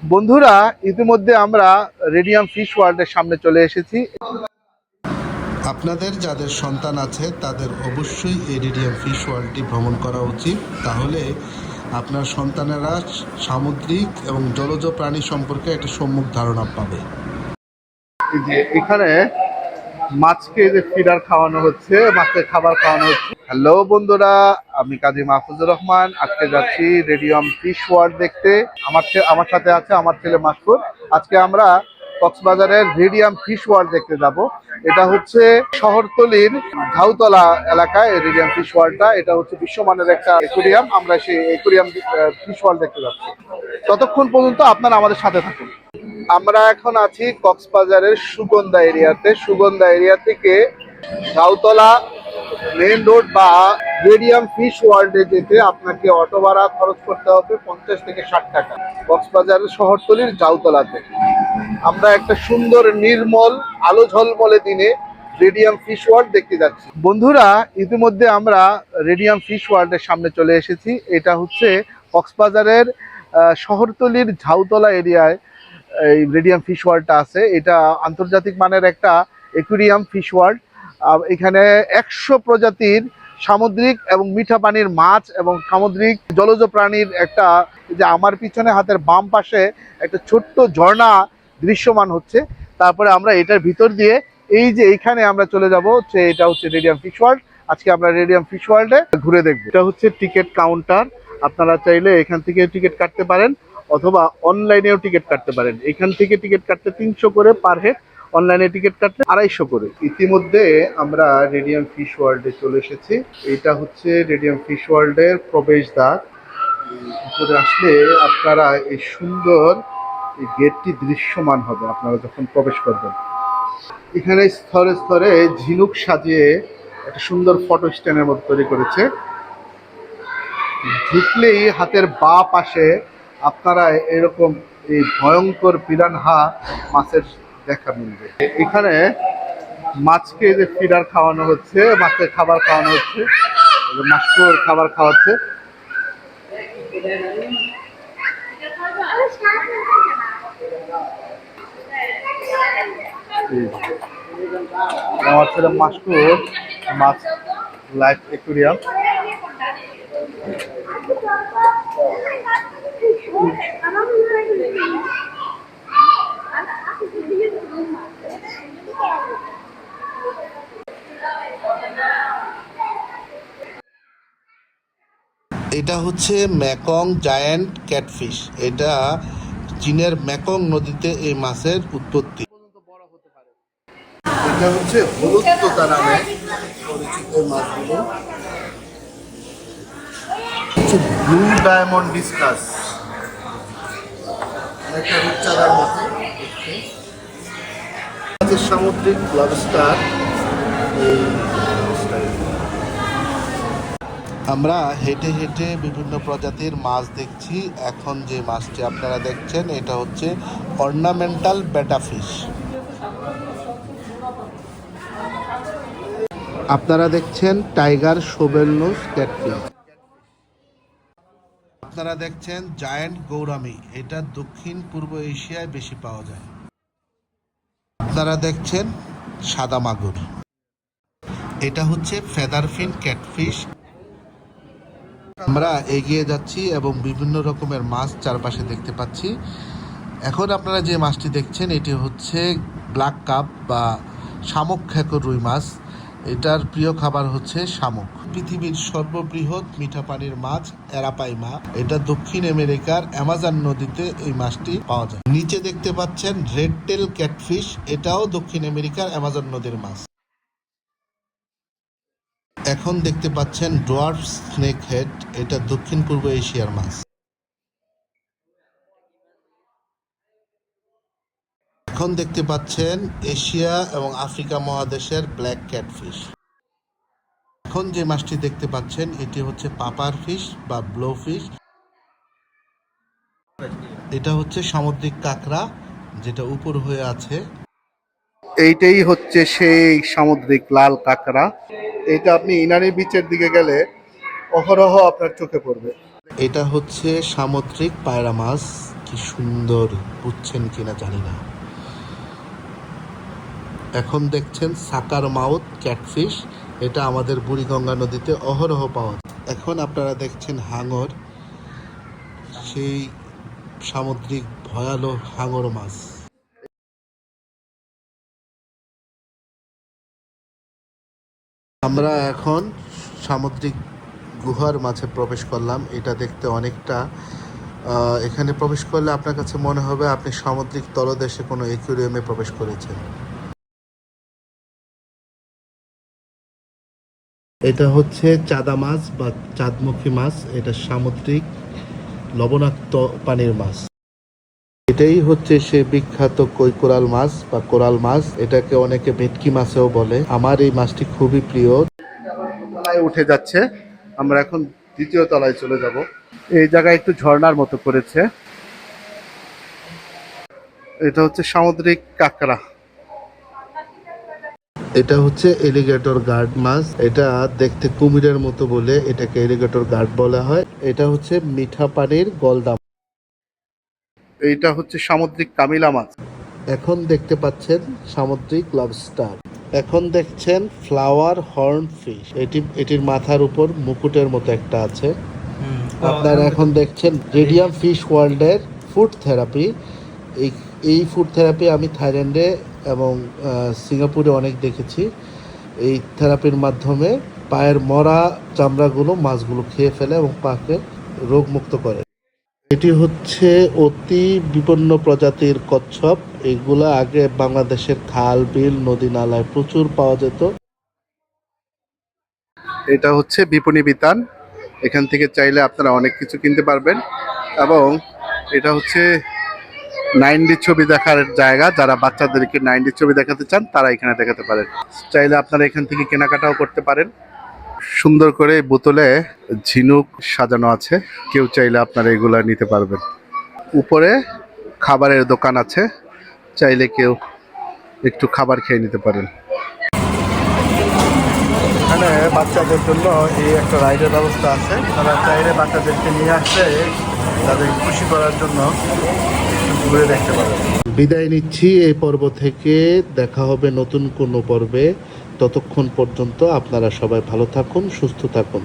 বন্ধুরা, ইতিমধ্যে আমরা রেডিয়াম ফিশ ওয়ার্ল্ডের সামনে চলে এসেছি। আপনাদের যাদের সন্তান আছে তাদের অবশ্যই এই রেডিয়াম ফিশ ওয়ার্ল্ডটি ভ্রমণ করা উচিত। তাহলে আপনার সন্তানেরা সামুদ্রিক এবং জলজ প্রাণী সম্পর্কে একটা সম্যক ধারণা পাবে। এই যে এখানে মাছকে যে ফিডার খাওয়ানো হচ্ছে, মাছের খাবার খাওয়ানো হচ্ছে। হ্যালো বন্ধুরা, আমি কাজী মাহফুজুর রহমান। আজকে যাচ্ছি রেডিয়াম ফিশ ওয়ার্ল্ড দেখতে। আমার সাথে আছে আমার ছেলে মাসুদ। আজকে আমরা কক্সবাজারের রেডিয়াম ফিশ ওয়ার্ল্ড দেখতে যাব। এটা হচ্ছে শহরতলির ঝাউতলা এলাকায় রেডিয়াম ফিশ ওয়ার্ল্ডটা। এটা হচ্ছে বিশ্বমানের একটা অ্যাকুরিয়াম। আমরা সেই অ্যাকুরিয়াম ফিশ ওয়ার্ল্ড দেখতে যাচ্ছি। ততক্ষণ পর্যন্ত আপনারা আমাদের সাথে থাকুন। আমরা এখন আছি কক্সবাজারের সুগন্ধা এরিয়াতে। সুগন্ধা এরিয়া থেকে ঝাউতলা মেইন রোড বা রেডিয়াম ফিশ ওয়ার্ল্ডে যেতে আপনাকে অটো ভাড়া খরচ করতে হবে 50 থেকে 60 টাকা, কক্সবাজারের শহরতলির ঝাউতলাতে। আমরা একটা সুন্দর নির্মল আলো ঝলমলে দিনে রেডিয়াম ফিশ ওয়ার্ল্ড দেখতে যাচ্ছি। বন্ধুরা, ইতিমধ্যে আমরা রেডিয়াম ফিশ ওয়ার্ল্ডের সামনে চলে এসেছি। এটা হচ্ছে কক্সবাজারের শহরতলির ঝাউতলা এরিয়ায় এই রেডিয়াম ফিশ ওয়ার্ল্ডটা আছে। এটা আন্তর্জাতিক মানের একটা অ্যাকুরিয়াম ফিশ ওয়ার্ল্ড। এখানে 100 প্রজাতির সামুদ্রিক এবং মিঠা পানির মাছ এবং সামুদ্রিক জলজ প্রাণীর একটা, যে আমার পিছনে হাতের বাম পাশে একটা ছোট্ট ঝর্ণা দৃশ্যমান হচ্ছে। তারপরে আমরা এটার ভিতর দিয়ে এই যে এইখানে আমরা চলে যাব, হচ্ছে এটা হচ্ছে রেডিয়াম ফিশ ওয়ার্ল্ড। আজকে আমরা রেডিয়াম ফিশ ওয়ার্ল্ডে ঘুরে দেখব। এটা হচ্ছে টিকিট কাউন্টার। আপনারা চাইলে এখান থেকে টিকিট কাটতে পারেন অথবা অনলাইনেও টিকিট কাটতে পারেন। এখান থেকে টিকিট কাটতে 300 করে পার হেড, অনলাইনে টিকিট কাটলে 250 করে। ইতিমধ্যে আমরা রেডিয়াম ফিশ ওয়ার্ল্ডে চলে এসেছি। এটা হচ্ছে রেডিয়াম ফিশ ওয়ার্ল্ডের প্রবেশদ্বার। উপরে আসলে আপনারা এই সুন্দর এই গেটটি দৃশ্যমান হবে আপনারা যখন প্রবেশ করবেন। এখানে স্তরে স্তরে ঝিনুক সাজিয়ে একটা সুন্দর ফটো স্ট্যান্ডের মতো তৈরি করেছে। ঢুকলেই হাতের বাঁ পাশে আপনারা এরকম এই ভয়ঙ্কর পিরানহা মাছের দেখা মিলবে। এখানে মাছকে যে ফিডার খাওয়ানো হচ্ছে, মাছের খাবার খাওয়ানো হচ্ছে, মাছর খাবার খাওয়াচ্ছে। আমার ছেলে মাছকুর মাছ লাইফ অ্যাকুরিয়াম। এটা হচ্ছে মেকং জায়ান্ট ক্যাটফিশ। এটা চীনের মেকং নদীতে এই মাছের উৎপত্তি। এটা হচ্ছে হলুদ তোতা নামে পরিচিত মাছগুলো। হচ্ছে ব্লু ডায়মন্ড ডিসকাস, একটা রূপচাঁদার মতো দেখতে। সামুদ্রিক লবস্টার। আমরা হেঁটে হেঁটে বিভিন্ন প্রজাতির মাছ দেখছি। এখন যে মাছটি আপনারা দেখছেন এটা হচ্ছে অর্নামেন্টাল বেটা ফিশ। আপনারা দেখছেন টাইগার শোভেল নোজ ক্যাটফিশ। আপনারা দেখছেন জায়ান্ট গৌরামি। এটা দক্ষিণ পূর্ব এশিয়ায় বেশি পাওয়া যায়। আপনারা দেখছেন সাদা মাগুর। এটা হচ্ছে ফেদারফিন ক্যাটফিশ। আমরা এগিয়ে যাচ্ছি এবং বিভিন্ন রকমের মাছ চারপাশে দেখতে পাচ্ছি। এখন আপনারা যে মাছটি দেখছেন এটি হচ্ছে ব্ল্যাক কাপ বা শামুক খেকর রুই মাছ। এটার প্রিয় খাবার হচ্ছে শামুক। পৃথিবীর সর্ববৃহৎ মিঠা পানির মাছ অ্যারাপাইমা। এটা দক্ষিণ আমেরিকার অ্যামাজন নদীতে এই মাছটি পাওয়া যায়। নিচে দেখতে পাচ্ছেন রেড টেল ক্যাটফিশ। এটাও দক্ষিণ আমেরিকার অ্যামাজন নদীর মাছ। এখন দেখতে পাচ্ছেন ডোয়ার্ফ স্নেক হেড। এটা দক্ষিণ পূর্ব এশিয়ার মাছ। এখন দেখতে পাচ্ছেন এশিয়া এবং আফ্রিকা মহাদেশের ব্ল্যাক ক্যাটফিশ। এখন যে মাছটি দেখতে পাচ্ছেন এটি হচ্ছে পাপার ফিশ বা ব্লো ফিশ। এটা হচ্ছে সামুদ্রিক কাঁকড়া যেটা উপর হয়ে আছে। এইটাই হচ্ছে সেই সামুদ্রিক লাল কাঁকড়া। এটা আপনি ইনানি বিচের দিকে গেলে অহরহ আপনার চোখে পড়বে। এটা হচ্ছে সামুদ্রিক পায়রা মাছ কি সুন্দর, বুঝছেন কিনা জানি না। এখন দেখছেন সাকার মাউথ ক্যাটফিশ, এটা আমাদের বুড়িগঙ্গা নদীতে অহরহ পাওয়া যায়। এখন আপনারা দেখছেন হাঙর, সেই সামুদ্রিক ভয়ালো হাঙর মাছ। আমরা এখন সামুদ্রিক গুহার মাঝে প্রবেশ করলাম। এটা দেখতে অনেকটা, এখানে প্রবেশ করলে আপনার কাছে মনে হবে আপনি সামুদ্রিক তলদেশে কোনো অ্যাকুয়ারিয়ামে প্রবেশ করেছেন। এটা হচ্ছে চাঁদা মাছ বা চাঁদমুখী মাছ। এটা সামুদ্রিক লবণাক্ত পানির মাছ। এটাই হচ্ছে সে বিখ্যাত কই কোরাল মাছ বা কোরাল মাছ। এটাকে অনেকে ভেটকি মাছও বলে। আমার এই মাছটি খুবই প্রিয়। তলায় উঠে যাচ্ছে, আমরা এখন দ্বিতীয় তলায় চলে যাব। এই জায়গায় একটু ঝর্ণার মতো করেছে। এটা হচ্ছে সামুদ্রিক কাঁকড়া। এটা হচ্ছে এলিগেটর গার্ড মাছ। এটা দেখতে কুমিরের মতো বলে এটাকে এলিগেটর গার্ড বলা হয়। এটা হচ্ছে মিঠা পানির গলদা। এইটা হচ্ছে সামুদ্রিক কামিলা মাছ। এখন দেখতে পাচ্ছেন সামুদ্রিক লবস্টার। এখন দেখছেন ফ্লাওয়ার হর্ন ফিশ। এটির মাথার উপর মুকুটের মতো একটা আছে। আপনারা এখন দেখছেন রেডিয়াম ফিশ ওয়ার্ল্ডের ফুড থেরাপি। এই ফুড থেরাপি আমি থাইল্যান্ডে এবং সিঙ্গাপুরে অনেক দেখেছি। এই থেরাপির মাধ্যমে পায়ের মরা চামড়াগুলো মাছগুলো খেয়ে ফেলে এবং পাকে রোগমুক্ত করে। এটি হচ্ছে অতি বিপন্ন প্রজাতির কচ্ছপ। এগুলা আগে বাংলাদেশের খাল বিল নদী নালায় প্রচুর পাওয়া যেত। এটা হচ্ছে বিপণী বিতান। এখান থেকে চাইলে আপনারা অনেক কিছু কিনতে পারবেন, এবং এটা হচ্ছে 9D ছবি দেখার জায়গা। যারা বাচ্চাদেরকে 9D ছবি দেখাতে চান তারা এখানে দেখাতে পারেন। চাইলে আপনারা এখান থেকে কেনাকাটাও করতে পারেন। সুন্দর করে বোতলে ঝিনুক সাজানো আছে, কেউ চাইলে আপনারা এগুলা নিতে পারবেন। উপরে খাবারের দোকান আছে, চাইলে কেউ একটু খাবার খেয়ে নিতে পারেন। এখানে বাচ্চাদের জন্য এই একটা রাইডের ব্যবস্থা আছে। তারা চাইলে বাচ্চাদেরকে নিয়ে আসলে তাদের খুশি করার জন্য ঘুরে দেখতে পারেন। বিদায় নিচ্ছি এই পর্ব থেকে। দেখা হবে নতুন কোনো পর্বে। ততক্ষণ পর্যন্ত আপনারা সবাই ভালো থাকুন, সুস্থ থাকুন।